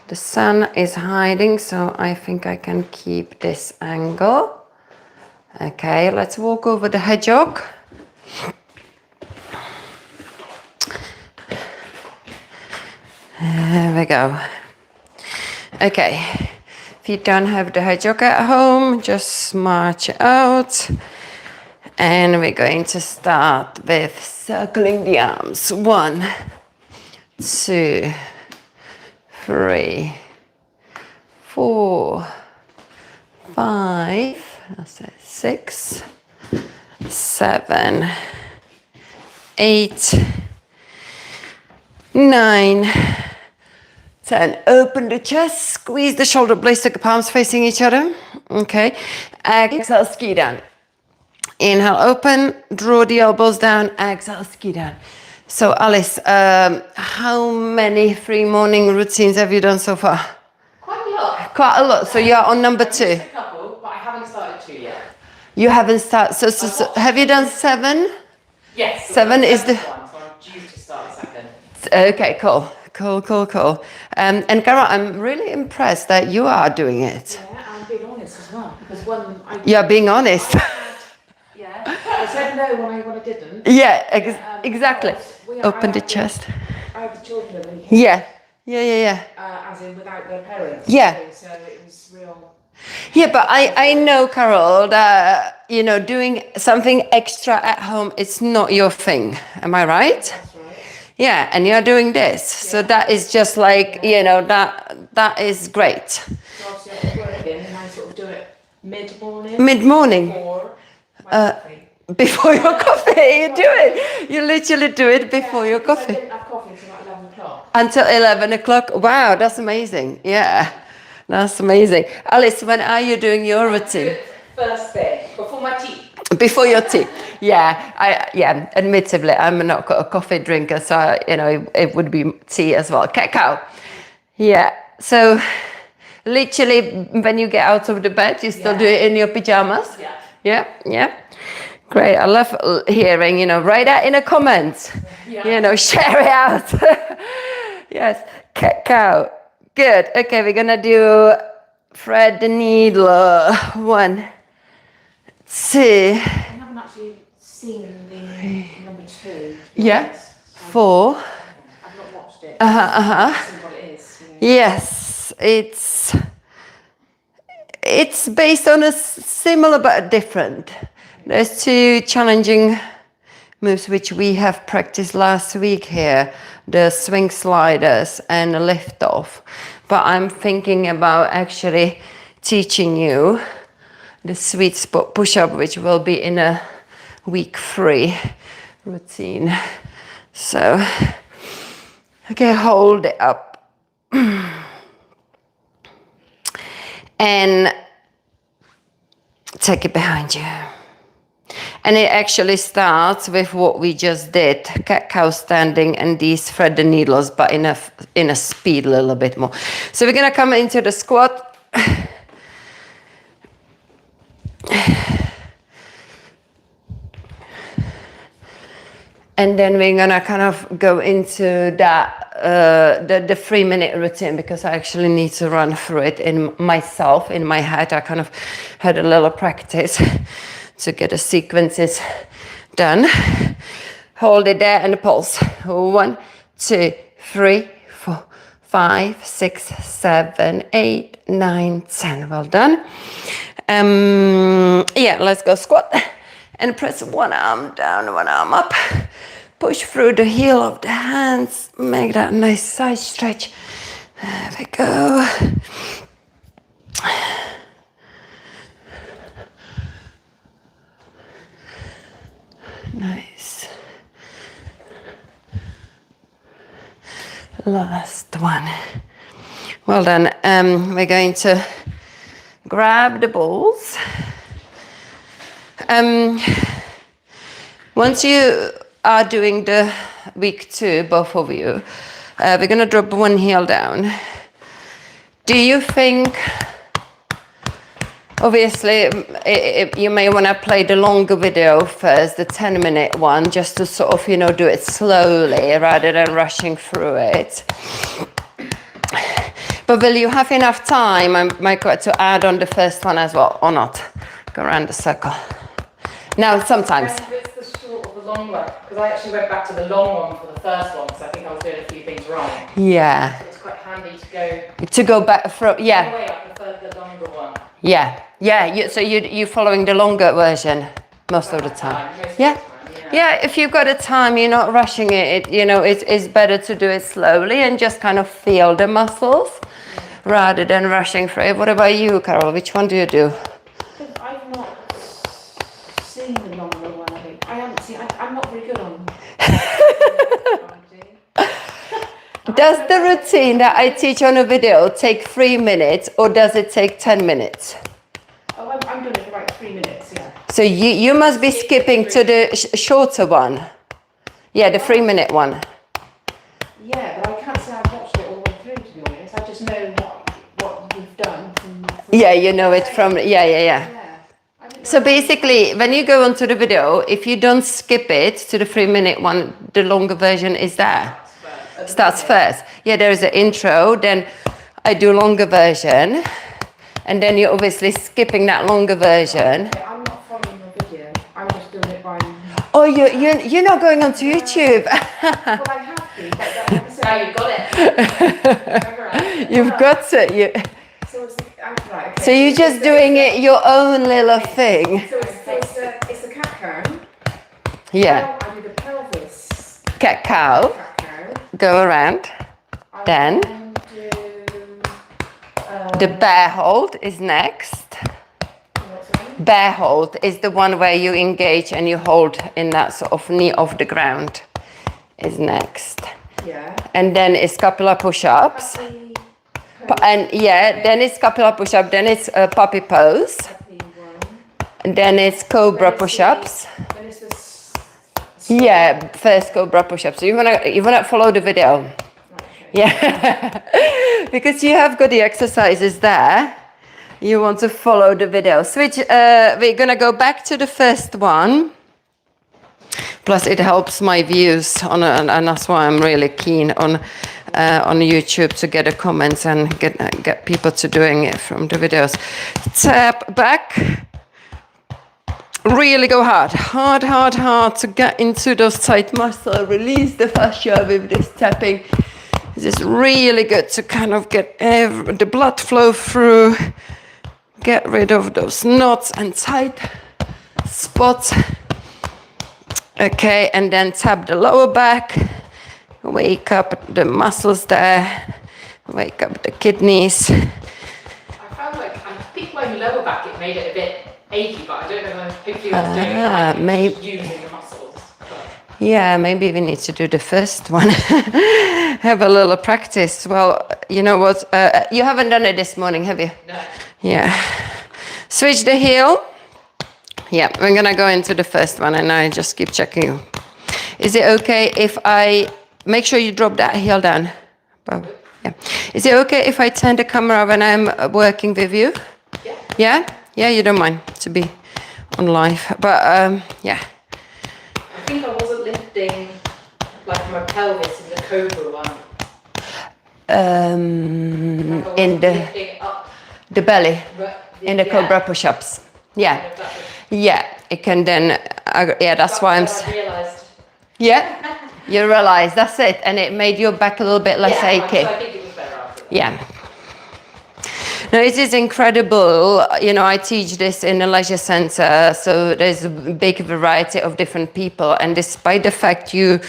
The sun is hiding, so I think I can keep this angle. Okay, let's walk over the hedgehog. There we go. Okay, if you don't have the hedgehog at home, just march out. And we're going to start with circling the arms. 1, 2, 3, 4, 5, that's it, 6, 7, 8, 9, 10. Open the chest, squeeze the shoulder blades, take the palms facing each other. Okay, exhale, ski down. Inhale, open, draw the elbows down, exhale, ski down. So Alice, how many free morning routines have you done so far? Quite a lot. Quite a lot. So you're on number 2. A couple, but I haven't started 2 yet. You haven't started. So have you done 7? Yes. 7 is the. One, so I'm due to start the second. Okay, cool. And Carol, I'm really impressed that you are doing it. Yeah, I'm being honest as well, because when I... You're being honest. I said no when I didn't. Yeah, exactly. Open the chest. I have the children. Yeah. As in without their parents. Yeah. So it was real. Yeah, but I know, Carol, that, doing something extra at home, it's not your thing. Am I right? That's right. Yeah, and you're doing this. Yeah. So that is just like, that is great. So obviously I have to work in and I sort of do it mid-morning. Mid-morning? Before my coffee. Before your coffee, you do it. You literally do it before your coffee. I didn't have coffee until about 11 o'clock. Until 11 o'clock? Wow, that's amazing. Yeah, that's amazing. Alice, when are you doing your routine? First thing, before my tea. Before your tea? Yeah, admittedly, I'm not a coffee drinker, so, it would be tea as well. Cacao. Yeah, so literally when you get out of the bed, you still do it in your pajamas? Yeah. Great, I love hearing, write that in the comments, share it out. Yes, cacao, good. Okay, we're gonna do thread the needle, 1, 2. I haven't actually seen the number 2. Yeah, 4. I've not watched it. See what it is. Yes, it's based on a similar but different. There's 2 challenging moves which we have practiced last week here, the swing sliders and the lift off. But I'm thinking about actually teaching you the sweet spot push-up, which will be in a week 3 routine. So, okay, hold it up. And take it behind you. And it actually starts with what we just did, cat-cow standing and these thread the needles, but in a speed a little bit more. So we're gonna come into the squat. And then we're gonna kind of go into that, the 3-minute routine, because I actually need to run through it in myself, in my head. I kind of had a little practice to get the sequences done. Hold it there and the pulse. 1, 2, 3, 4, 5, 6, 7, 8, 9, 10. Well done. Yeah, let's go squat and press one arm down, one arm up. Push through the heel of the hands. Make that nice side stretch. There we go. Nice. Last one. Well done. We're going to grab the balls. Once you are doing the week 2, both of you, we're going to drop one heel down. Do you think, obviously, you may want to play the longer video first, the 10-minute one, just to sort of, do it slowly rather than rushing through it. But will you have enough time, Michael, to add on the first one as well, or not? Go around the circle. Now, sometimes. And if it's the short or the long one, because I actually went back to the long one for the first one, because I think I was doing a few things wrong. Yeah. So it's quite handy to go. To go back from, yeah. Way I prefer the longer one. Yeah, yeah. So you're following the longer version most of the time. Yeah. Yeah, if you've got a time, you're not rushing it. It's better to do it slowly and just kind of feel the muscles rather than rushing through it. What about you, Carol? Which one do you do? I've not seen the longer one, I think. I haven't seen, I'm not very good on. Does the routine that I teach on a video take 3 minutes or does it take 10 minutes? Oh, I'm doing it for about 3 minutes, yeah. So you must be skipping to the shorter one. Yeah, the 3-minute one. Yeah, but I can't say I've watched it all the way through, to be honest. I just know what you've done. Yeah, you know it from, yeah. Yeah. So basically, when you go onto the video, if you don't skip it to the 3-minute one, the longer version is there. Starts first. Yeah, there is an intro, then I do longer version, and then you're obviously skipping that longer version. Yeah, I'm not following the video. I'm just doing it by... Oh, you're not going onto YouTube. Well, I have to, but Now you've got it. You've got it. So it's right, okay. So you're just doing it your own little thing. So it's the cat cow. Yeah. Now I do the pelvis. Cat cow. Cat cow. Go around. Then do, the bear hold is next. what's it? Bear hold is the one where you engage and you hold in that sort of knee off the ground is next. Yeah. And then it's scapular push-ups. And yeah, then it's scapular push-up, then it's a puppy pose. And then it's cobra push-ups. Then it's this. Yeah, first cobra push-ups. So you wanna follow the video. Yeah. Because you have got the exercises there. You want to follow the video. Switch, we're gonna go back to the first one. Plus it helps my views and that's why I'm really keen on YouTube to get the comments and get people to doing it from the videos. Tap back. Really go hard to get into those tight muscles. Release the fascia with this tapping. This is really good to kind of get the blood flow through. Get rid of those knots and tight spots. Okay, and then tap the lower back. Wake up the muscles there. Wake up the kidneys. I found like I picked my lower back, it made it a bit achy, but I don't know if hopefully I was doing it right, maybe. using the muscles. Yeah, maybe we need to do the first one. Have a little practice. Well, you know what? You haven't done it this morning, have you? No. Yeah. Switch the heel. Yeah, we're gonna go into the first one and I just keep checking. Is it okay if I make sure you drop that heel down? Oh, yeah. Is it okay if I turn the camera when I'm working with you? Yeah. Yeah? Yeah, you don't mind to be on live. But yeah. I think I wasn't lifting like my pelvis in the cobra one. Like In lifting up, the belly, in the yeah. cobra push-ups. Yeah. That was- Yeah, it can then, yeah, that's why I'm, I realised. yeah, you realize that's it. And it made your back a little bit less achy. So I think it was better after that. Yeah. No, it is incredible. You know, I teach this in a leisure center, so there's a big variety of different people. And despite the fact you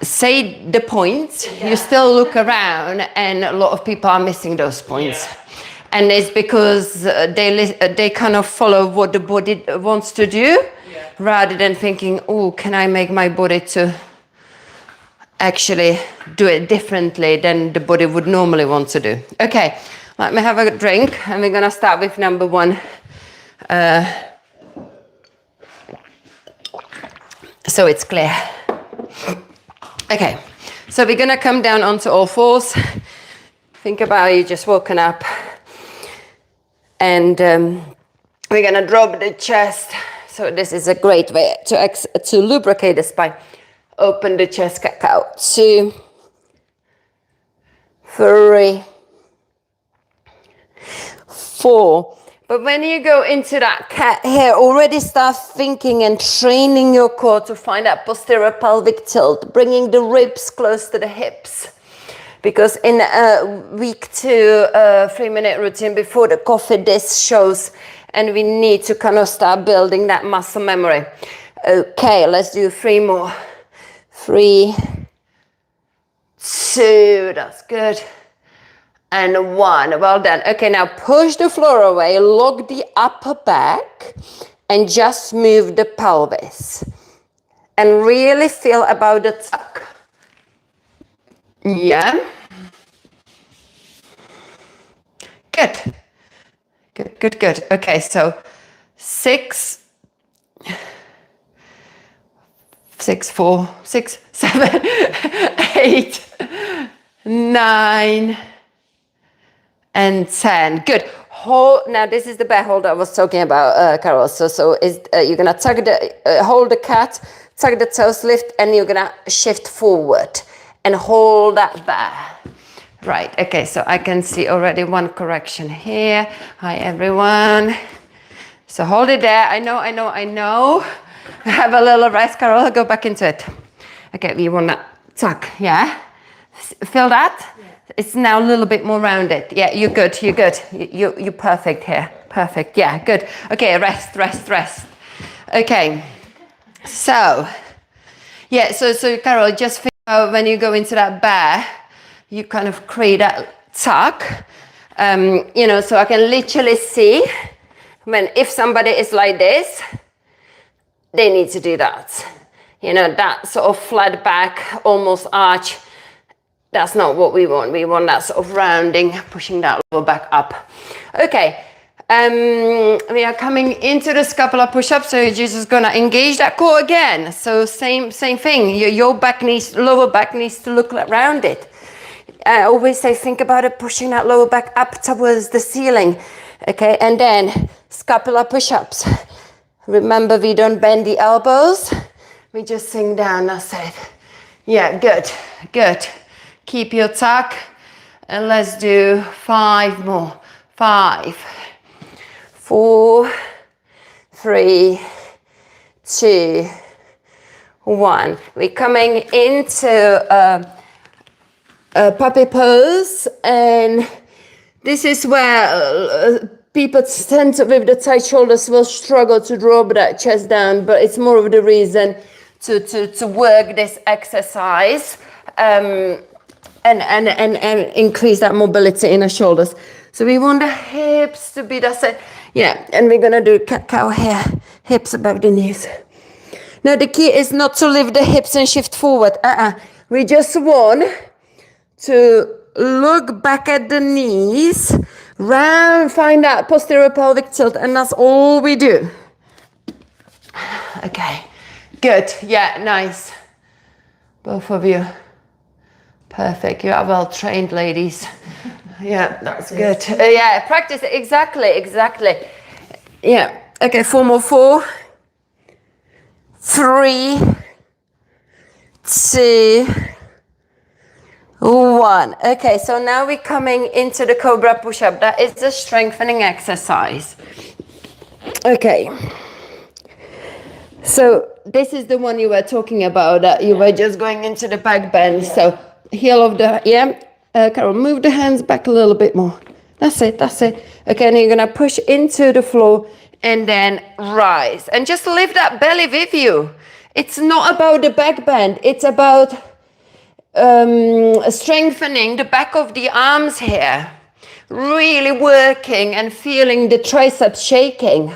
say the points, you still look around and a lot of people are missing those points. Yeah. And it's because they kind of follow what the body wants to do, rather than thinking, oh, can I make my body to actually do it differently than the body would normally want to do. Okay, let me have a drink and we're gonna start with number one. So it's clear. Okay, so we're gonna come down onto all fours. Think about you just woken up. And we're gonna drop the chest. So this is a great way to lubricate the spine. Open the chest, cow. 2, 3, 4. But when you go into that cat here, already start thinking and training your core to find that posterior pelvic tilt, bringing the ribs close to the hips. Because in week 2, 3-minute routine before the coffee, this shows, and we need to kind of start building that muscle memory. Okay, let's do 3 more. 3, 2, that's good. And 1, well done. Okay, now push the floor away, lock the upper back, and just move the pelvis. And really feel about the tuck. Yeah. Good. Good, good, good. Okay, so 6, 4, 6, 7, 8, 9, and 10. Good. Hold. Now this is the bear hold I was talking about, Carol. So is you're gonna tuck the hold the cat, tuck the toes, lift, and you're gonna shift forward and hold that bear. Right. Okay. So I can see already one correction here. Hi everyone. So hold it there. I know. Have a little rest, Carol. Go back into it. Okay. We wanna tuck. Yeah. Feel that? It's now a little bit more rounded. Yeah, you're good. You're perfect here. Perfect. Yeah, good. Okay, rest. Okay. So, yeah, so Carol, just think about when you go into that bear, you kind of create that tuck. So I can literally see if somebody is like this, they need to do that. That sort of flat back, almost arch. That's not what we want. We want that sort of rounding, pushing that lower back up. Okay, we are coming into the scapular push-up, so you're just gonna engage that core again. So same thing. Your lower back needs to look like rounded. I always say, think about it, pushing that lower back up towards the ceiling. Okay, and then scapular push-ups. Remember, we don't bend the elbows. We just sink down. That's it. Yeah, good. Keep your tuck, and let's do 5 more. 5, 4, 3, 2, 1. We're coming into a puppy pose, and this is where people tend to, with the tight shoulders, will struggle to drop that chest down, but it's more of the reason to work this exercise. And increase that mobility in the shoulders. So we want the hips to be the same. Yeah, and we're gonna do cat-cow here, hips above the knees. Now the key is not to lift the hips and shift forward. We just want to look back at the knees, round, find that posterior pelvic tilt, and that's all we do. Okay, good. Yeah, nice. Both of you. Perfect. You are well trained, ladies. Yeah, that's good. Yeah, practice. Exactly. Yeah. Okay, 4 more. 4, 3, 2, 1. Okay, so now we're coming into the cobra push-up. That is a strengthening exercise. Okay. So this is the one you were talking about, that you were just going into the back bend. So heel of the, Carol, move the hands back a little bit more. That's it. Okay, and you're gonna push into the floor and then rise. And just lift that belly with you. It's not about the back bend. It's about strengthening the back of the arms here. Really working and feeling the triceps shaking.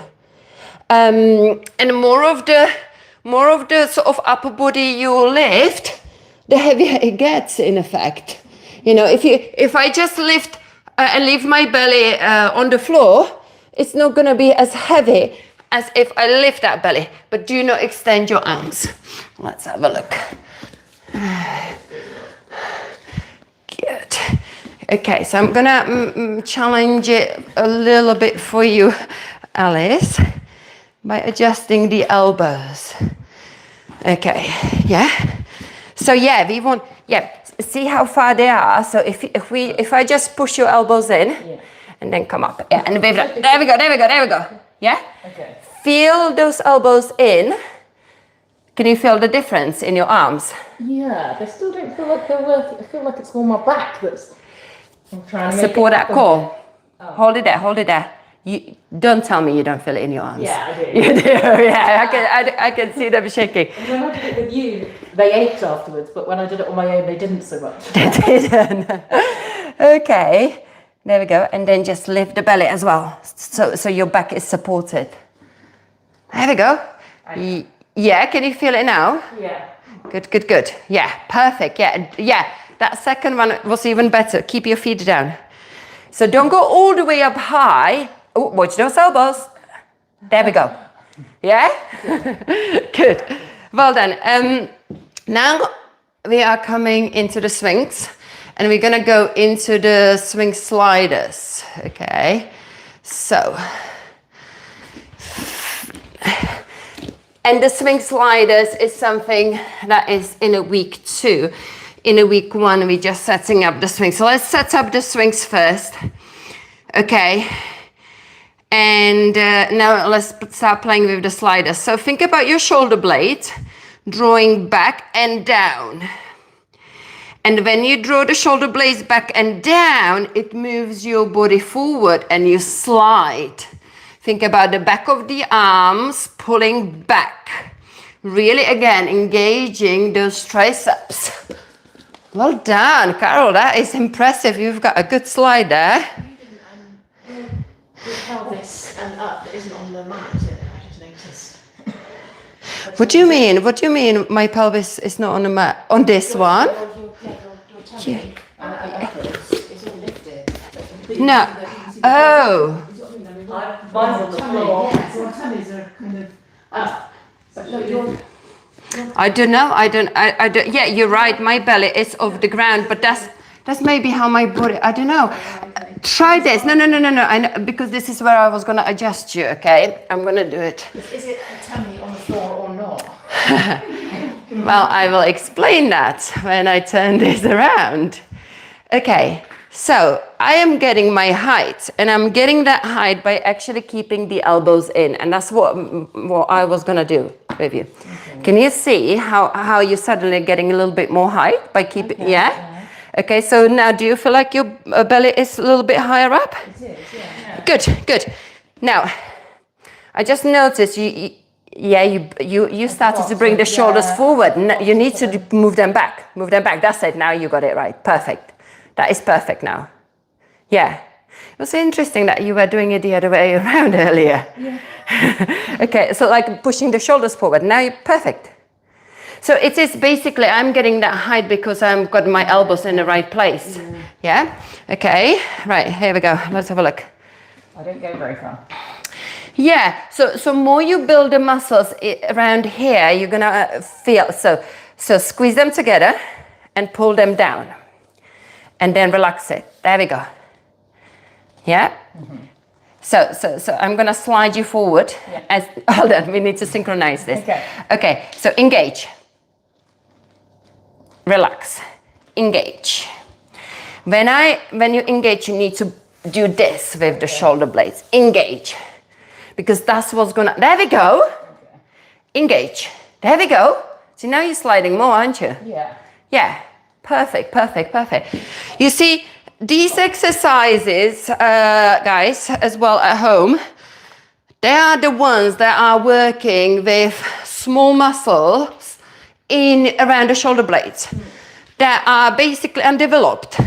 And more of the sort of upper body you lift, the heavier it gets, in effect. If I just lift and leave my belly on the floor, it's not going to be as heavy as if I lift that belly. But do not extend your arms. Let's have a look. Good. Okay, so I'm going to challenge it a little bit for you, Alice, by adjusting the elbows. Okay, yeah. So yeah, we want, see how far they are. So if I just push your elbows in and then come up. Yeah, and there we go. Yeah? Okay. Feel those elbows in. Can you feel the difference in your arms? Yeah, they still don't feel like they're working. I feel like it's more my back that's. I'm trying to make Support it that core. Oh. Hold it there. You don't tell me you don't feel it in your arms. Yeah, I do. You do. Yeah, I can see them shaking. And when I did it with you, they ached afterwards, but when I did it on my own, they didn't so much. They didn't. Okay. There we go. And then just lift the belly as well. So your back is supported. There we go. Yeah, can you feel it now? Yeah. Good. Yeah, perfect. Yeah. That second one was even better. Keep your feet down. So don't go all the way up high. Oh, watch those elbows. There we go. Yeah? Good. Well done. Now we are coming into the swings and we're going to go into the swing sliders. Okay. So. And the swing sliders is something that is in a week 2. In a week 1, we're just setting up the swings. So let's set up the swings first. Okay. And now let's start playing with the sliders. So think about your shoulder blade drawing back and down. And when you draw the shoulder blades back and down, it moves your body forward and you slide. Think about the back of the arms pulling back. Really, again, engaging those triceps. Well done, Carol. That is impressive. You've got a good slide there. The pelvis and up isn't on the mat, is it? I just noticed. What do you mean? What do you mean my pelvis is not on the mat? On this one? Your tummy and upwards is all lifted. No. Oh. Mine's on the floor. Yes, your tummies are kind of up. But look, your I don't know. I don't. Yeah, you're right. My belly is off the ground, but that's maybe how my body. I don't know. Try this. No. I know, because this is where I was gonna adjust you. Okay, I'm gonna do it. is it a tummy on the floor or not? Well, I will explain that when I turn this around. Okay. So I am getting my height, and I'm getting that height by actually keeping the elbows in, and that's what I was gonna do with you. Okay. Can you see how you're suddenly getting a little bit more height by keeping? Okay. Yeah. Okay. So now, do you feel like your belly is a little bit higher up? It is. Yeah. Good. Now, I just noticed you started to bring the shoulders forward. No, you need to move them back. That's it. Now you got it right. Perfect. That is perfect now. Yeah. It was interesting that you were doing it the other way around earlier. Yeah. Okay, so like pushing the shoulders forward. Now you're perfect. So it is basically, I'm getting that height because I've got my elbows in the right place. Yeah? Okay, right, here we go. Let's have a look. I don't go very far. Yeah, so more you build the muscles around here, you're gonna feel, so squeeze them together and pull them down. And then relax it. There we go. Yeah? Mm-hmm. So I'm going to slide you forward. Yeah. Hold on, we need to synchronize this. Okay, so engage. Relax. Engage. When you engage, you need to do this with the shoulder blades. Engage. Because that's what's going to... There we go. Okay. Engage. There we go. See, now you're sliding more, aren't you? Yeah. Yeah. Perfect. You see, these exercises, guys, as well at home, they are the ones that are working with small muscles around the shoulder blades that are basically undeveloped.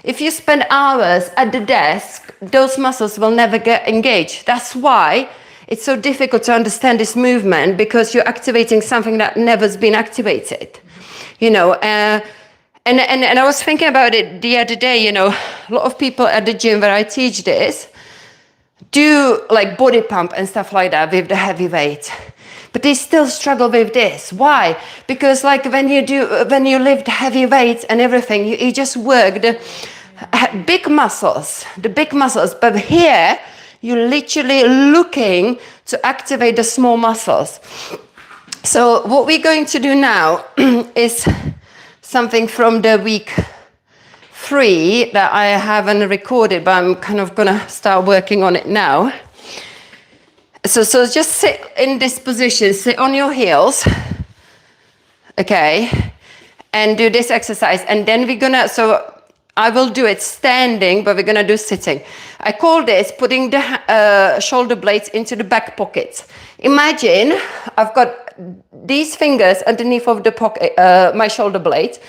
If you spend hours at the desk, those muscles will never get engaged. That's why it's so difficult to understand this movement, because you're activating something that never's been activated. You know, and I was thinking about it the other day, you know, a lot of people at the gym where I teach this do like body pump and stuff like that with the heavy weight. But they still struggle with this. Why? Because like when you lift heavy weights and everything, you just work the big muscles, but here you're literally looking to activate the small muscles. So what we're going to do now is something from the week 3 that I haven't recorded, but I'm kind of gonna start working on it now. So just sit in this position, sit on your heels, okay, and do this exercise. And then we're gonna, so I will do it standing, but we're gonna do sitting. I call this putting the shoulder blades into the back pockets. Imagine I've got these fingers underneath of the pocket, my shoulder blades,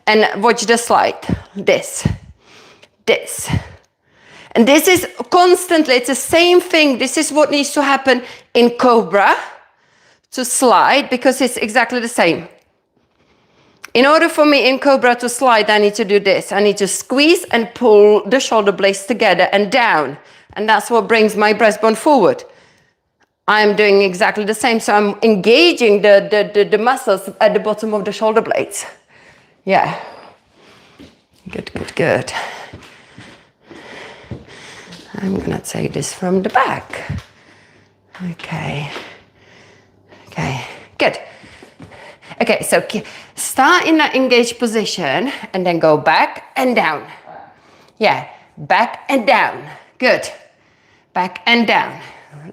and watch the slide. This. And this is constantly, it's the same thing. This is what needs to happen in Cobra to slide, because it's exactly the same. In order for me in Cobra to slide, I need to do this. I need to squeeze and pull the shoulder blades together and down. And that's what brings my breastbone forward. I'm doing exactly the same. So I'm engaging the muscles at the bottom of the shoulder blades. Yeah. Good. I'm gonna take this from the back. Okay, good. Okay, so start in that engaged position and then go back and down. Yeah, back and down. Good. Back and down.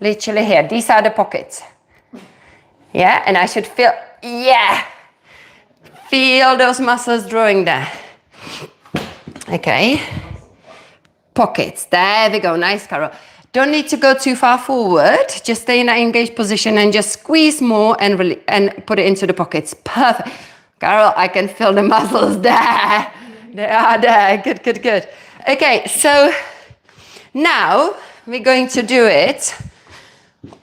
Literally here. These are the pockets. Yeah, and I should feel, yeah. Feel those muscles drawing there. Okay. Pockets. There we go. Nice, Carol. Don't need to go too far forward. Just stay in that engaged position and just squeeze more and put it into the pockets. Perfect. Carol, I can feel the muscles there. They are there. Good. Okay, so now we're going to do it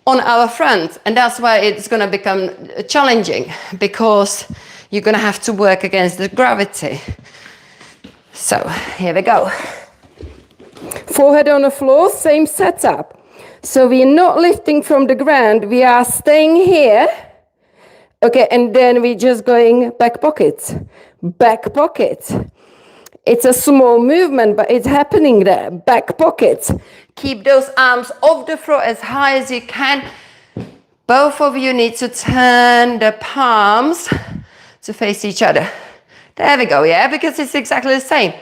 on our front. And that's why it's going to become challenging, because you're going to have to work against the gravity. So here we go. Forehead on the floor, same setup. So we're not lifting from the ground, we are staying here. Okay, and then we're just going back pockets. Back pockets. It's a small movement, but it's happening there. Back pockets. Keep those arms off the floor as high as you can. Both of you need to turn the palms to face each other. There we go, yeah, because it's exactly the same.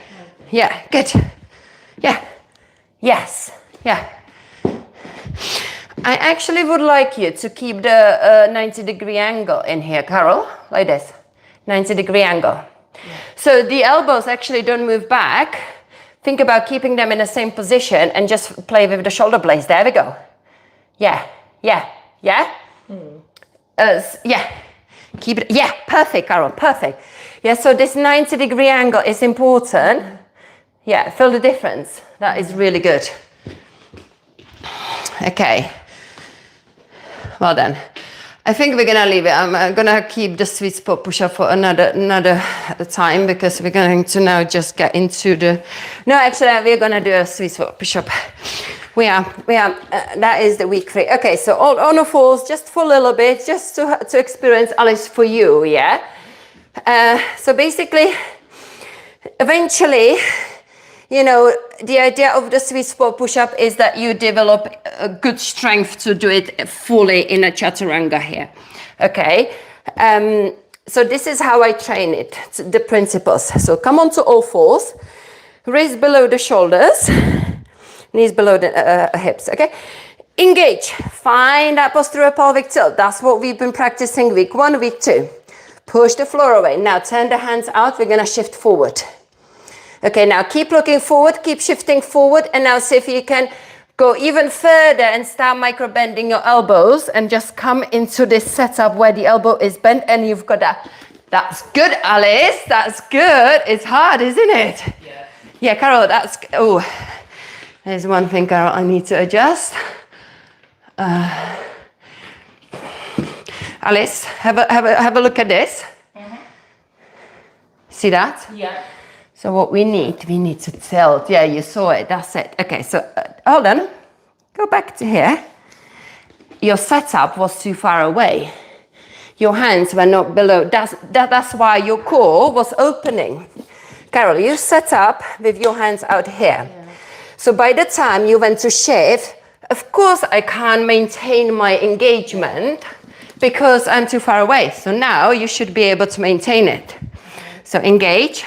Yeah, good. Yeah. Yes. Yeah. I actually would like you to keep the 90-degree angle in here, Carol, like this. 90-degree angle. Yeah. So the elbows actually don't move back. Think about keeping them in the same position and just play with the shoulder blades. There we go. Yeah. Yeah. Keep it. Yeah, perfect, Carol, perfect. Yeah, so this 90-degree angle is important. Yeah, feel the difference. That is really good. Okay. Well done. I think we're gonna leave it. I'm gonna keep the sweet spot push-up for another time, because we're going to now just get into the. No, actually, we're gonna do a sweet spot push-up. We are. That is the week 3. Okay, so on the fours, just for a little bit, just to experience Alice for you. Yeah. So basically, eventually, you know, the idea of the sweet spot push-up is that you develop a good strength to do it fully in a chaturanga here. Okay. So this is how I train it, the principles. So come onto all fours, wrists below the shoulders, knees below the hips. Okay. Engage. Find that posterior pelvic tilt. That's what we've been practicing week 1, week 2. Push the floor away. Now turn the hands out. We're going to shift forward. Okay, now keep looking forward, keep shifting forward, and now see if you can go even further and start micro bending your elbows and just come into this setup where the elbow is bent and you've got that. That's good, Alice. That's good. It's hard, isn't it? Yeah. Yeah, Carol, that's, oh, there's one thing, Carol, I need to adjust. Alice, have a look at this. Mm-hmm. See that? Yeah. So what we need to tilt. Yeah, you saw it. That's it. Okay, so hold on. Go back to here. Your setup was too far away. Your hands were not below. That's why your core was opening. Carol, you set up with your hands out here. Yeah. So by the time you went to shift, of course I can't maintain my engagement because I'm too far away. So now you should be able to maintain it. So engage.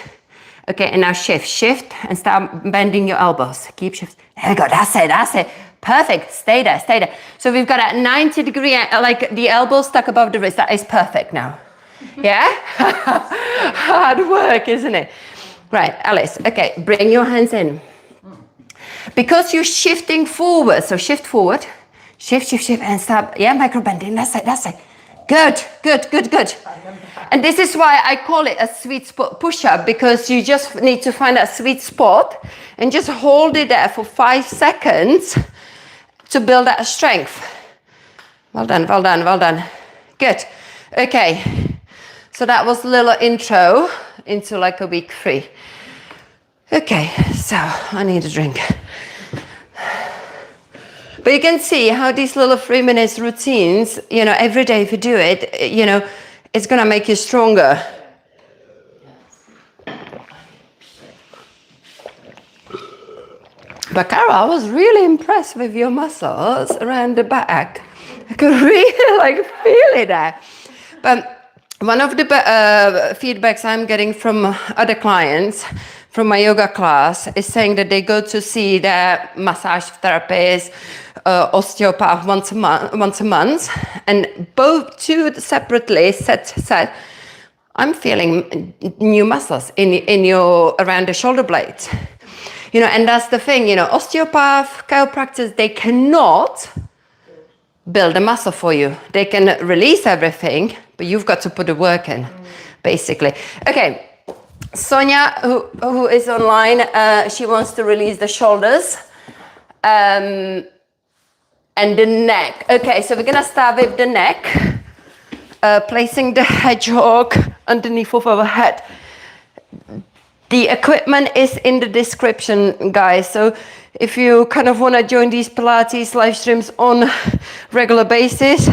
Okay, and now shift and start bending your elbows. Keep shift. There we go, that's it. Perfect, stay there. So we've got a 90 degree, like the elbow stuck above the wrist. That is perfect now. Yeah? Hard work, isn't it? Right, Alice, okay, bring your hands in. Because you're shifting forward, so shift forward, shift, and start, micro bending, that's it. Good. And this is why I call it a sweet spot push-up, because you just need to find that sweet spot and just hold it there for 5 seconds to build that strength. Well done. Good. Okay. So that was a little intro into like a week 3. Okay, so I need a drink. But you can see how these little 3 minutes routines, every day if you do it, it's gonna make you stronger. But Carol, I was really impressed with your muscles around the back. I could really feel it there. But one of the feedbacks I'm getting from other clients from my yoga class is saying that they go to see their massage therapist, osteopath once a month, and both two separately said, I'm feeling new muscles in your around the shoulder blades. And that's the thing, osteopath, chiropractors, they cannot build a muscle for you. They can release everything, but you've got to put the work in, basically. Okay, Sonia, who is online, she wants to release the shoulders and the neck. Okay, so we're gonna start with the neck, placing the hedgehog underneath of our head. The equipment is in the description, guys. So if you kind of want to join these Pilates live streams on regular basis,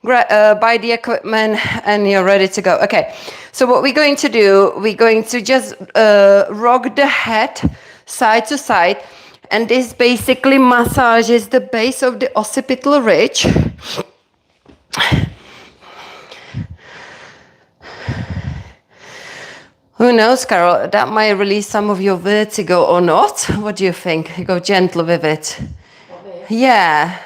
buy the equipment and you're ready to go. Okay, so what we're going to do, we're going to just rock the head side to side, and this basically massages the base of the occipital ridge. Who knows, Carol, that might release some of your vertigo or not. What do you think? You go gentle with it. Yeah.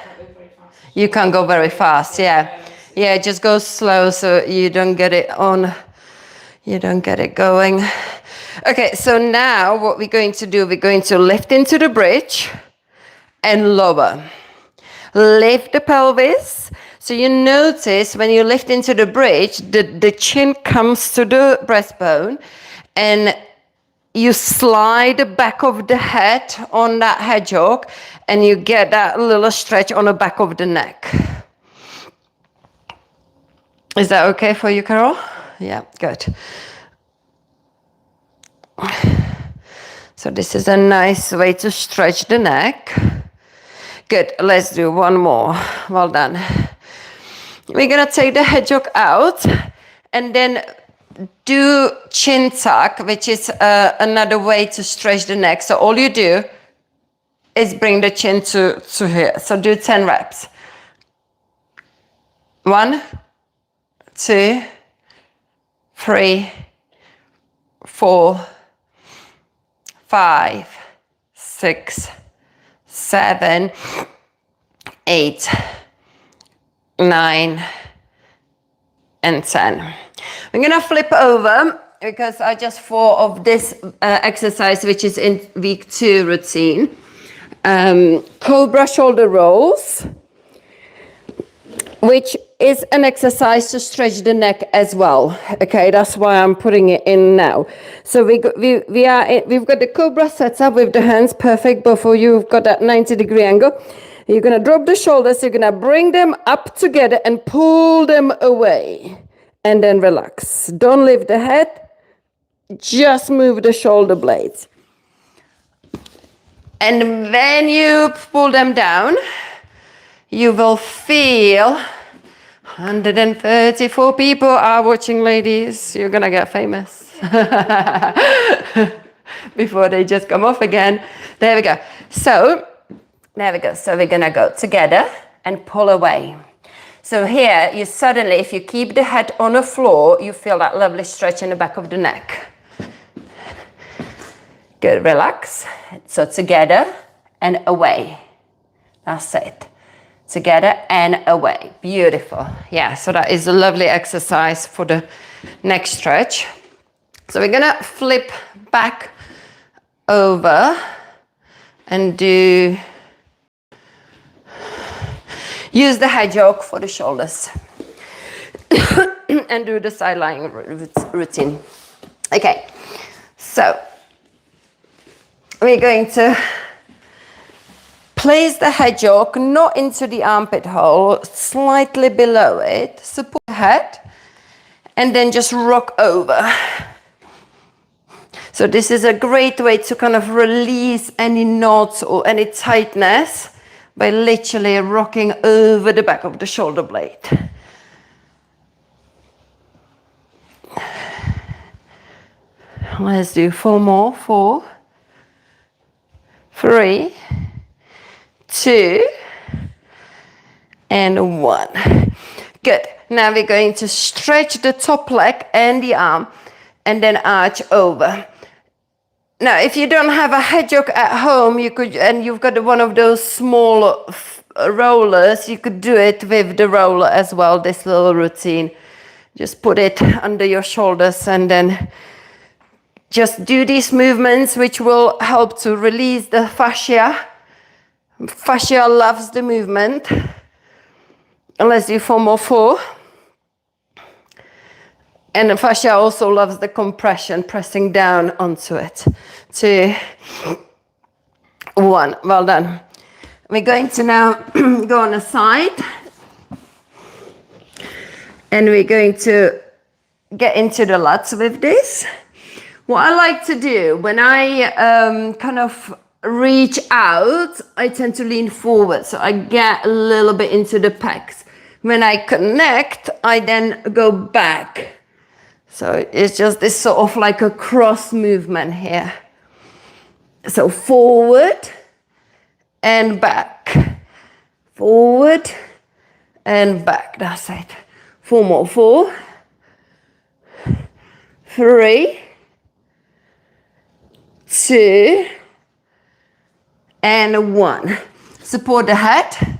You can't go very fast, yeah. Yeah, just go slow so you don't get it on, you don't get it going. Okay, so now what we're going to do, we're going to lift into the bridge and lower. Lift the pelvis. So you notice when you lift into the bridge, the chin comes to the breastbone and you slide the back of the head on that hedgehog and you get that little stretch on the back of the neck. Is that okay for you, Carol? Yeah, good. So this is a nice way to stretch the neck. Good, let's do one more. Well done. We're gonna take the hedgehog out and then do chin tuck, which is another way to stretch the neck. So all you do is bring the chin to here. So do 10 reps. 1, 2, 3, 4, 5, 6, 7, 8, 9, and 10. I'm gonna flip over because I just thought of this exercise, which is in week 2 routine. Cobra shoulder rolls, which is an exercise to stretch the neck as well. Okay, that's why I'm putting it in now. So we've got the cobra set up with the hands, perfect. Both of you have got that 90-degree angle. You're gonna drop the shoulders, you're gonna bring them up together and pull them away. And then relax. Don't lift the head, just move the shoulder blades. And when you pull them down, you will feel 134 people are watching, ladies. You're gonna get famous. Before they just come off again. There we go. So, there we go. So we're gonna go together and pull away. So here, you suddenly, if you keep the head on the floor, you feel that lovely stretch in the back of the neck. Good, relax. So together and away. That's it. Together and away. Beautiful. Yeah, so that is a lovely exercise for the neck stretch. So we're gonna flip back over and use the hedgehog for the shoulders. And do the side lying routine. Okay, so we're going to place the hedgehog not into the armpit hole, slightly below it, support the head, and then just rock over. So this is a great way to kind of release any knots or any tightness by literally rocking over the back of the shoulder blade. Let's do 4 more. 4, 3, 2, and 1. Good. Now we're going to stretch the top leg and the arm and then arch over. Now, if you don't have a hedgehog at home, you could, and you've got one of those small rollers, you could do it with the roller as well, this little routine. Just put it under your shoulders and then just do these movements, which will help to release the fascia. Fascia loves the movement. And let's do 4 more. 4. And the fascia also loves the compression, pressing down onto it. 2, 1. Well done. We're going to now go on the side. And we're going to get into the lats with this. What I like to do when I kind of reach out, I tend to lean forward. So I get a little bit into the pecs. When I connect, I then go back. So it's just this sort of like a cross movement here. So forward and back. Forward and back. That's it. 4 more. 4, 3, 2, and 1. Support the head.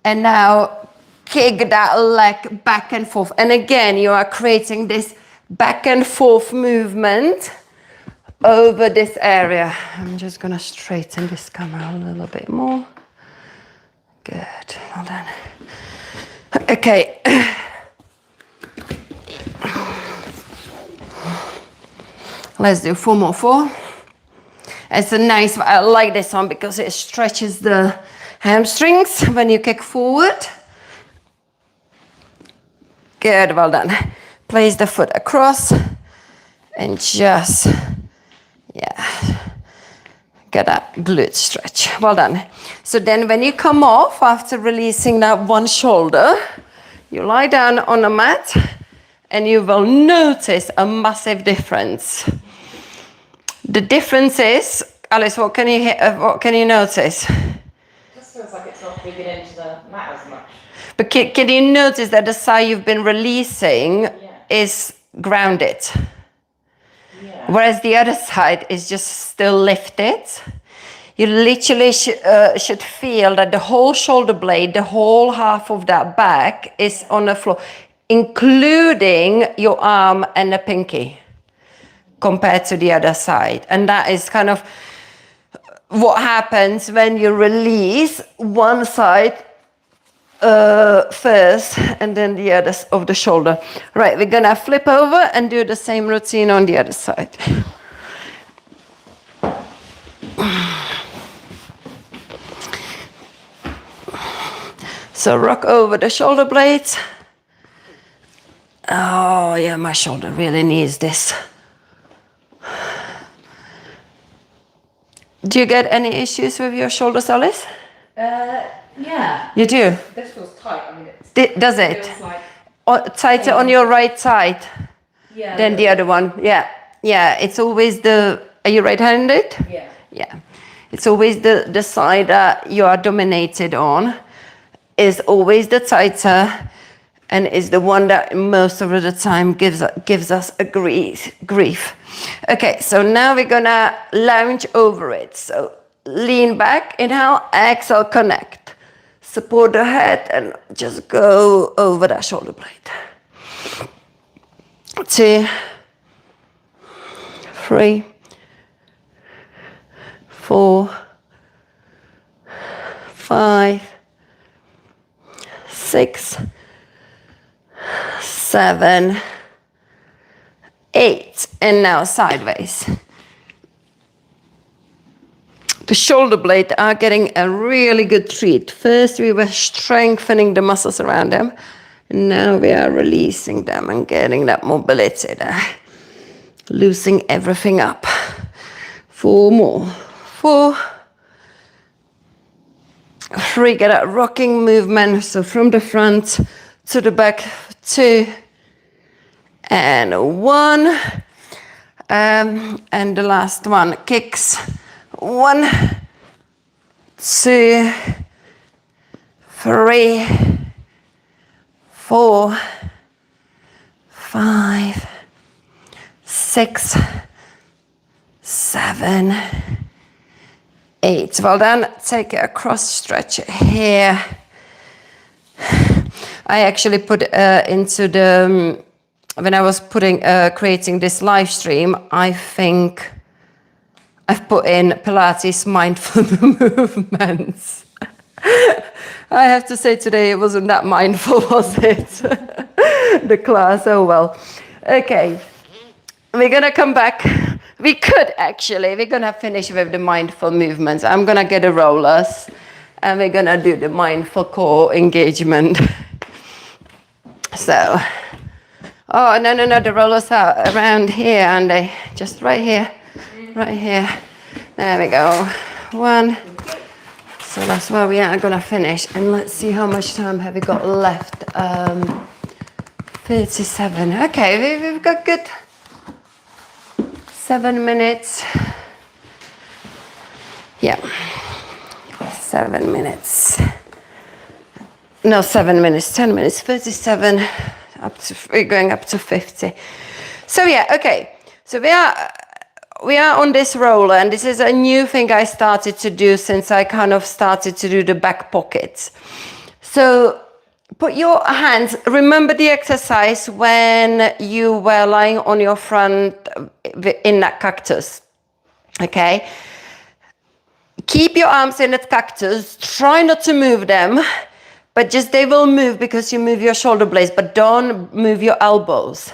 And now kick that leg back and forth. And again, you are creating this back and forth movement over this area. I'm just going to straighten this camera a little bit more. Good. Well done. Okay. Let's do 4 more. 4. It's a nice, I like this one because it stretches the hamstrings when you kick forward. Good, well done. Place the foot across and just, get that glute stretch. Well done. So then when you come off after releasing that one shoulder, you lie down on a mat and you will notice a massive difference. The difference is, Alice, what can you notice? It just feels like it's not digging into the mat as much. But can you notice that the side you've been releasing is grounded? Yeah. Whereas the other side is just still lifted. You literally should feel that the whole shoulder blade, the whole half of that back is on the floor, including your arm and the pinky, compared to the other side. And that is kind of what happens when you release one side first and then the other of the shoulder. Right, we're gonna flip over and do the same routine on the other side. So rock over the shoulder blades. Oh yeah, my shoulder really needs this. Do you get any issues with your shoulders, Alice? Yeah. You do? This feels tight. I mean, Does it? feels like Tighter on your right side than the other one. Yeah. Yeah, it's always are you right-handed? Yeah. Yeah. It's always the side that you are dominated on is always the tighter and is the one that most of the time gives us a grief. Okay, so now we're gonna lounge over it. So lean back, inhale, exhale, connect. Support the head and just go over that shoulder blade. 2, 3, 4, 5, 6, 7, 8, and now sideways. The shoulder blades are getting a really good treat. First we were strengthening the muscles around them, and now we are releasing them and getting that mobility there. Loosening everything up. 4 more. 4, 3, get a rocking movement, so from the front to the back. 2, and 1, and the last one, kicks. 1, 2, 3, 4, 5, 6, 7, 8. Well done. Take a cross stretch here. I actually put into the, when I was creating this live stream, I think I've put in Pilates mindful movements. I have to say today it wasn't that mindful, was it? The class, oh well. Okay, we're gonna come back. We're gonna finish with the mindful movements. I'm gonna get the rollers and we're gonna do the mindful core engagement. So, oh, no, the rollers are around here and they just right here. Right here. There we go. 1. So that's where we are gonna finish. And let's see how much time have we got left. 37. Okay, we've got good 7 minutes. Yeah. 7 minutes. No, 7 minutes, 10 minutes, 37. We're going up to 50. So yeah, okay. So we are on this roller, and this is a new thing I started to do since I kind of started to do the back pockets. So put your hands, remember the exercise when you were lying on your front in that cactus, okay? Keep your arms in that cactus, try not to move them, but just they will move because you move your shoulder blades, but don't move your elbows.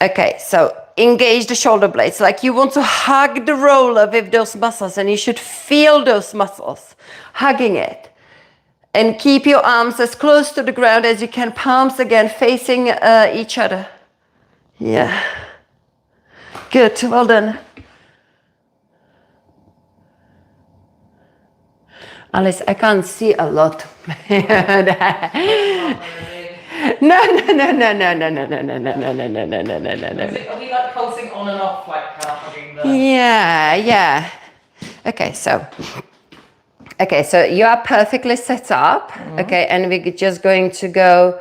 Okay, so engage the shoulder blades, like you want to hug the roller with those muscles, and you should feel those muscles, hugging it. And keep your arms as close to the ground as you can, palms again facing each other. Yeah. Good, well done. Alice, I can't see a lot. No. Are we like pulsing on and off, like hugging the... Yeah. Okay, so you are perfectly set up. Mm-hmm. Okay, and we're just going to go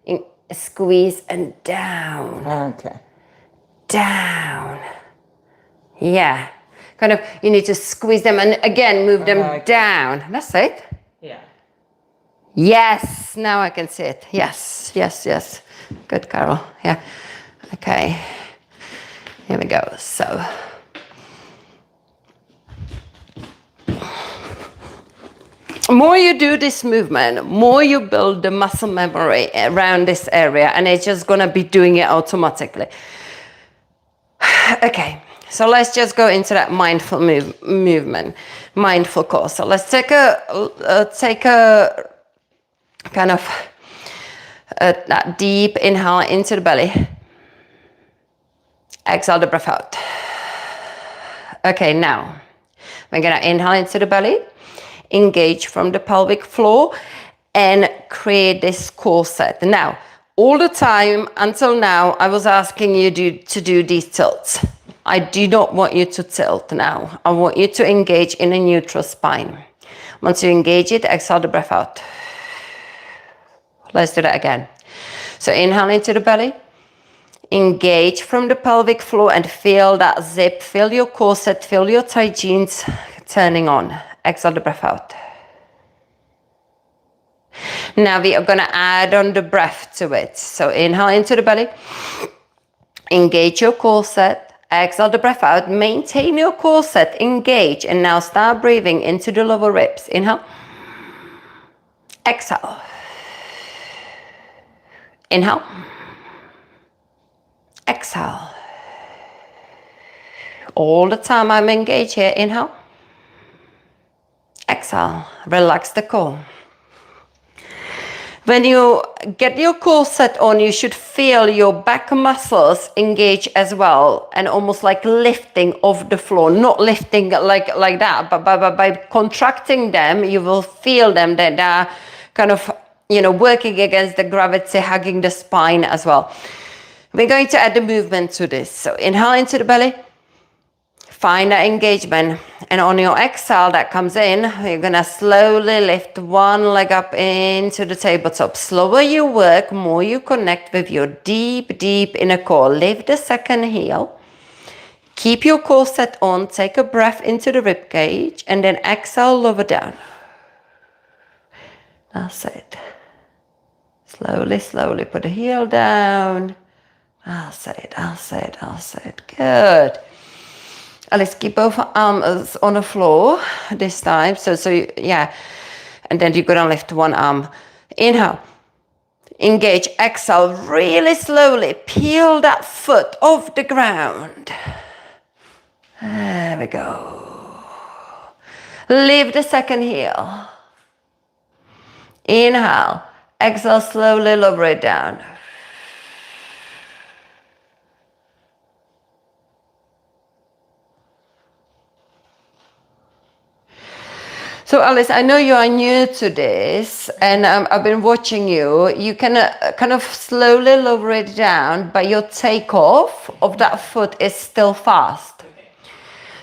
in, squeeze and down. Okay. Down. Yeah. Kind of, you need to squeeze them and again move them down. That's it. Yeah. Yes, now I can see it. Yes. Good, Carol. Yeah. Okay. Here we go. So. More you do this movement, more you build the muscle memory around this area, and it's just gonna be doing it automatically. Okay. So let's just go into that mindful movement, mindful core. So let's take a kind of that deep inhale into the belly. Exhale the breath out. Okay, now we're gonna inhale into the belly, engage from the pelvic floor, and create this core set. Now, all the time until now, I was asking you to do these tilts. I do not want you to tilt now. I want you to engage in a neutral spine. Once you engage it, exhale the breath out. Let's do that again. So inhale into the belly. Engage from the pelvic floor and feel that zip. Feel your corset, feel your tight jeans turning on. Exhale the breath out. Now we are going to add on the breath to it. So inhale into the belly. Engage your corset. Exhale the breath out. Maintain your corset. Engage. And now start breathing into the lower ribs. Inhale. Exhale. Inhale. Exhale. All the time I'm engaged here. Inhale. Exhale. Relax the core. When you get your corset on, you should feel your back muscles engage as well, and almost like lifting off the floor, not lifting like that, but by contracting them, you will feel them that they're kind of, working against the gravity, hugging the spine as well. We're going to add the movement to this. So inhale into the belly. Find that engagement, and on your exhale that comes in, you're gonna slowly lift one leg up into the tabletop. Slower you work, more you connect with your deep inner core. Lift the second heel. Keep your core set on. Take a breath into the rib cage, and then exhale, lower down. That's it. Slowly put the heel down. That's it. Good. Let's keep both arms on the floor this time. So yeah. And then you're gonna lift one arm. Inhale. Engage. Exhale. Really slowly peel that foot off the ground. There we go. Lift the second heel. Inhale. Exhale. Slowly lower it down. So Alice, I know you are new to this, and I've been watching you. You can kind of slowly lower it down, but your takeoff of that foot is still fast. Okay.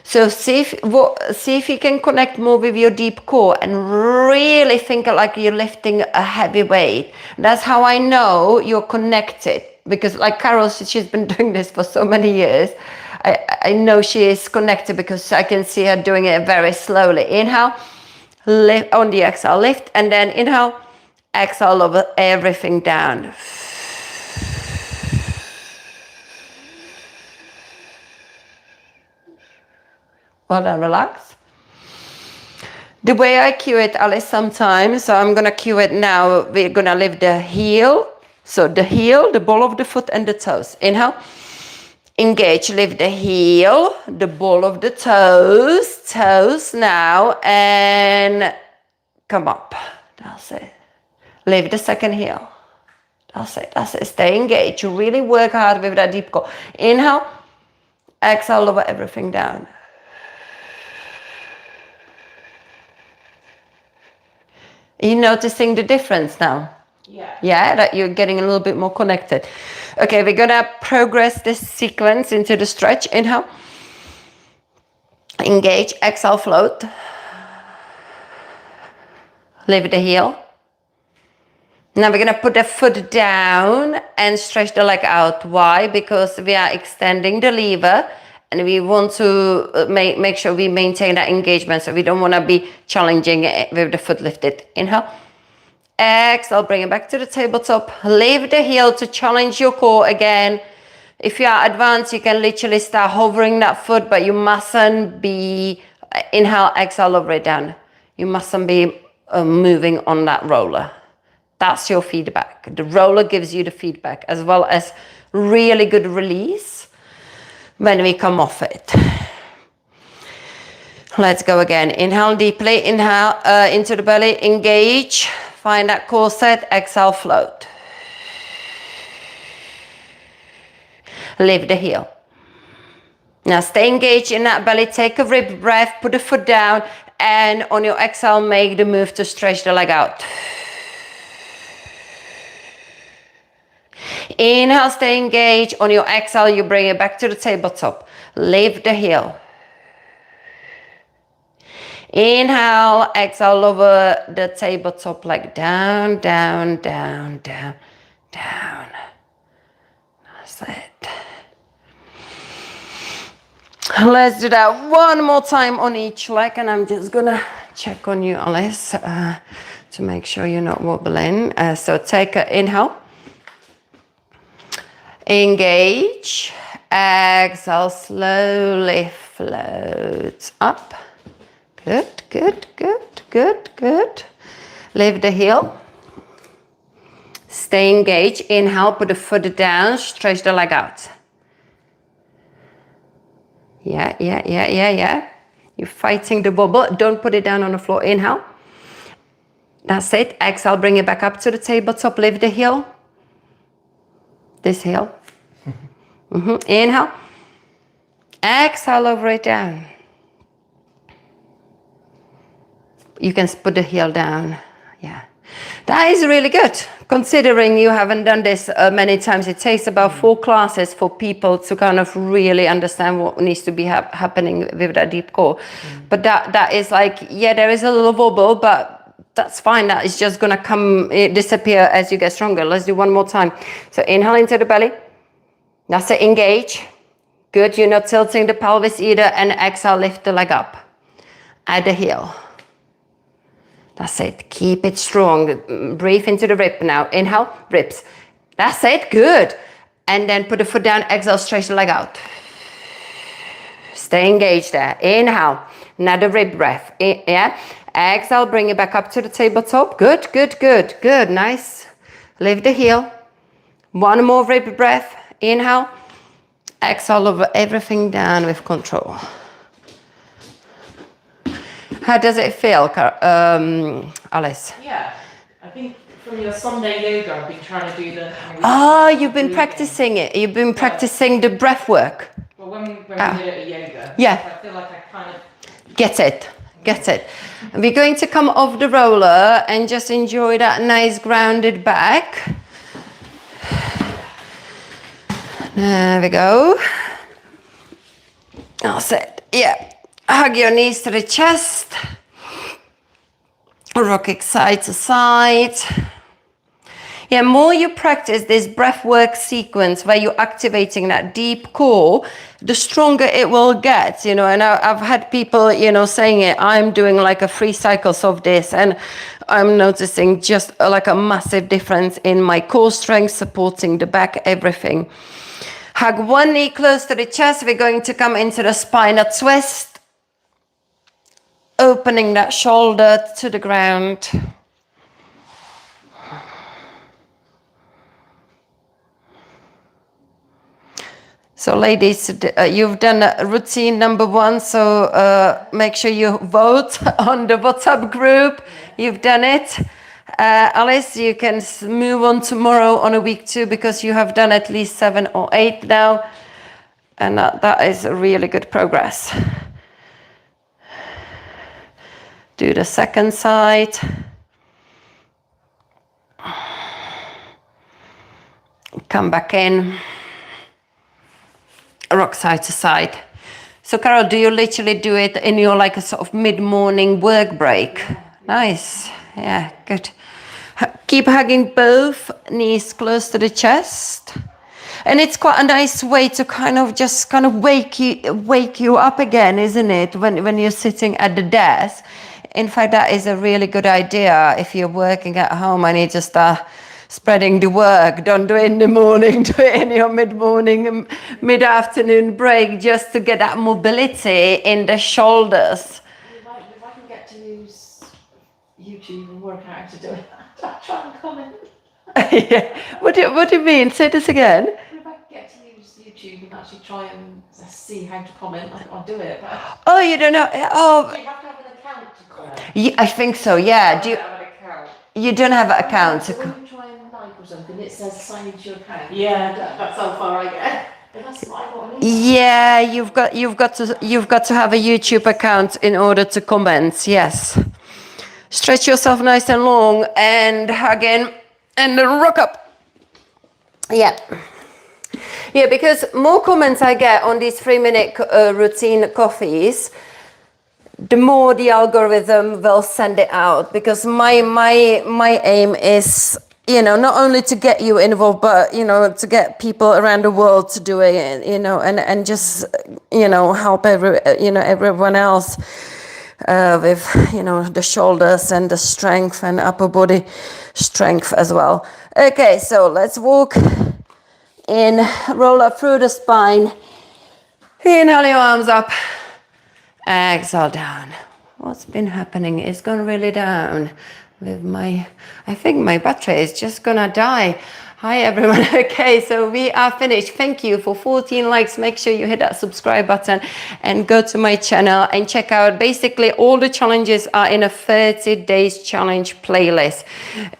So see if you can connect more with your deep core and really think like you're lifting a heavy weight. That's how I know you're connected, because like Carol, she's been doing this for so many years. I know she is connected because I can see her doing it very slowly. Inhale. Lift on the exhale, lift, and then inhale, exhale, lower everything down. Well done, relax. The way I cue it, Alice, sometimes, so I'm gonna cue it now. We're gonna lift the heel. So the heel, the ball of the foot, and the toes. Inhale. Engage, lift the heel, the ball of the toes now, and come up. That's it. Lift the second heel. That's it. Stay engaged. You really work hard with that deep core. Inhale, exhale, lower everything down. Are you noticing the difference now? Yeah, that you're getting a little bit more connected. Okay, we're gonna progress this sequence into the stretch. Inhale. Engage, exhale, float. Lift the heel. Now we're gonna put the foot down and stretch the leg out. Why? Because we are extending the lever and we want to make sure we maintain that engagement. So we don't wanna be challenging it with the foot lifted. Inhale. Exhale, bring it back to the tabletop. Lift the heel to challenge your core again. If you are advanced, you can literally start hovering that foot, but you mustn't be, inhale, exhale, lower it down. You mustn't be moving on that roller. That's your feedback. The roller gives you the feedback, as well as really good release when we come off it. Let's go again. Inhale deeply, inhale into the belly, engage. Find that core set, exhale, float. Lift the heel. Now stay engaged in that belly, take a rib breath, put the foot down, and on your exhale, make the move to stretch the leg out. Inhale, stay engaged. On your exhale, you bring it back to the tabletop. Lift the heel. Inhale, exhale, lower the tabletop leg down, down, down, down. down. That's it. Let's do that one more time on each leg, and I'm just gonna check on you, Alice, to make sure you're not wobbling. So take an inhale. Engage. Exhale, slowly float up. Good, good, good, good, good. Lift the heel. Stay engaged. Inhale, put the foot down, stretch the leg out. Yeah. You're fighting the wobble. Don't put it down on the floor. Inhale. That's it. Exhale, bring it back up to the tabletop. Lift the heel. This heel. Inhale. Exhale, lower it down. You can put the heel down. Yeah. That is really good. Considering you haven't done this many times, it takes about 4 classes for people to kind of really understand what needs to be happening with that deep core. But that is like, yeah, there is a little wobble, but that's fine. That is just going to disappear as you get stronger. Let's do one more time. So inhale into the belly. That's it, engage. Good, you're not tilting the pelvis either. And exhale, lift the leg up. Add the heel. That's it, keep it strong. Breathe into the rib now. Inhale, ribs. That's it, good. And then put the foot down, exhale, stretch the leg out. Stay engaged there. Inhale, another rib breath. Yeah. Exhale, bring it back up to the tabletop. Good, good, good, good, nice. Lift the heel. One more rib breath. Inhale. Exhale, over everything down with control. How does it feel, Alice? Yeah, I think from your Sunday yoga, I've been trying to do the... Oh, you've been practicing it. You've been practicing the breath work. Well, when we did it at yoga, yeah. I feel like I kind of... Get it. We're going to come off the roller and just enjoy that nice grounded back. There we go. That's it. Yeah. Hug your knees to the chest. Rock side to side. Yeah, more you practice this breath work sequence where you're activating that deep core, the stronger it will get, you know. And I've had people, you know, saying it. I'm doing like a 3 cycles of this, and I'm noticing just like a massive difference in my core strength, supporting the back, everything. Hug one knee close to the chest. We're going to come into the spinal twist. Opening that shoulder to the ground. So ladies, you've done routine number 1, so make sure you vote on the WhatsApp group. You've done it. Alice, you can move on tomorrow on a week 2 because you have done at least 7 or 8 now. And that is a really good progress. Do the second side. Come back in. Rock side to side. So Carol, do you literally do it in your like a sort of mid-morning work break? Nice. Yeah, good. Keep hugging both knees close to the chest. And it's quite a nice way to kind of wake you up again, isn't it? When you're sitting at the desk. In fact, that is a really good idea if you're working at home and you just start spreading the work. Don't do it in the morning, do it in your mid-morning, mid-afternoon break just to get that mobility in the shoulders. If I can get to use YouTube and work out how to do it, I'll try and comment. Yeah. What do you mean? Say this again. If I can get to use YouTube and actually try and see how to comment, I'll do it. But Oh, you don't know? Oh, you have to have an account to comment. yeah, I think so. Yeah. Do you? have an account. You don't have an account. When you try and like or something, it says sign into your account. Yeah, that's how far I get. But that's what I got an email. Yeah, you've got to have a YouTube account in order to comment. Yes. Stretch yourself nice and long and hug in and then rock up. Yeah. Yeah, because more comments I get on these 3-minute routine coffees, the more the algorithm will send it out. Because my aim is, you know, not only to get you involved, but, you know, to get people around the world to do it, you know, and just, you know, help everyone else with, you know, the shoulders and the strength and upper body strength as well. Okay, so let's walk in, roll up through the spine. Inhale your arms up, exhale down. What's been happening? It's gone really down with I think my battery is just gonna die. Hi everyone. Okay, so we are finished. Thank you for 14 likes. Make sure you hit that subscribe button and go to my channel and check out basically all the challenges are in a 30 days challenge playlist.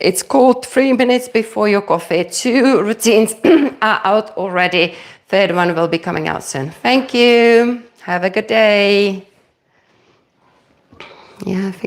It's called 3 minutes before your coffee. 2 routines are out already. Third one will be coming out soon. Thank you. Have a good day. Yeah, I think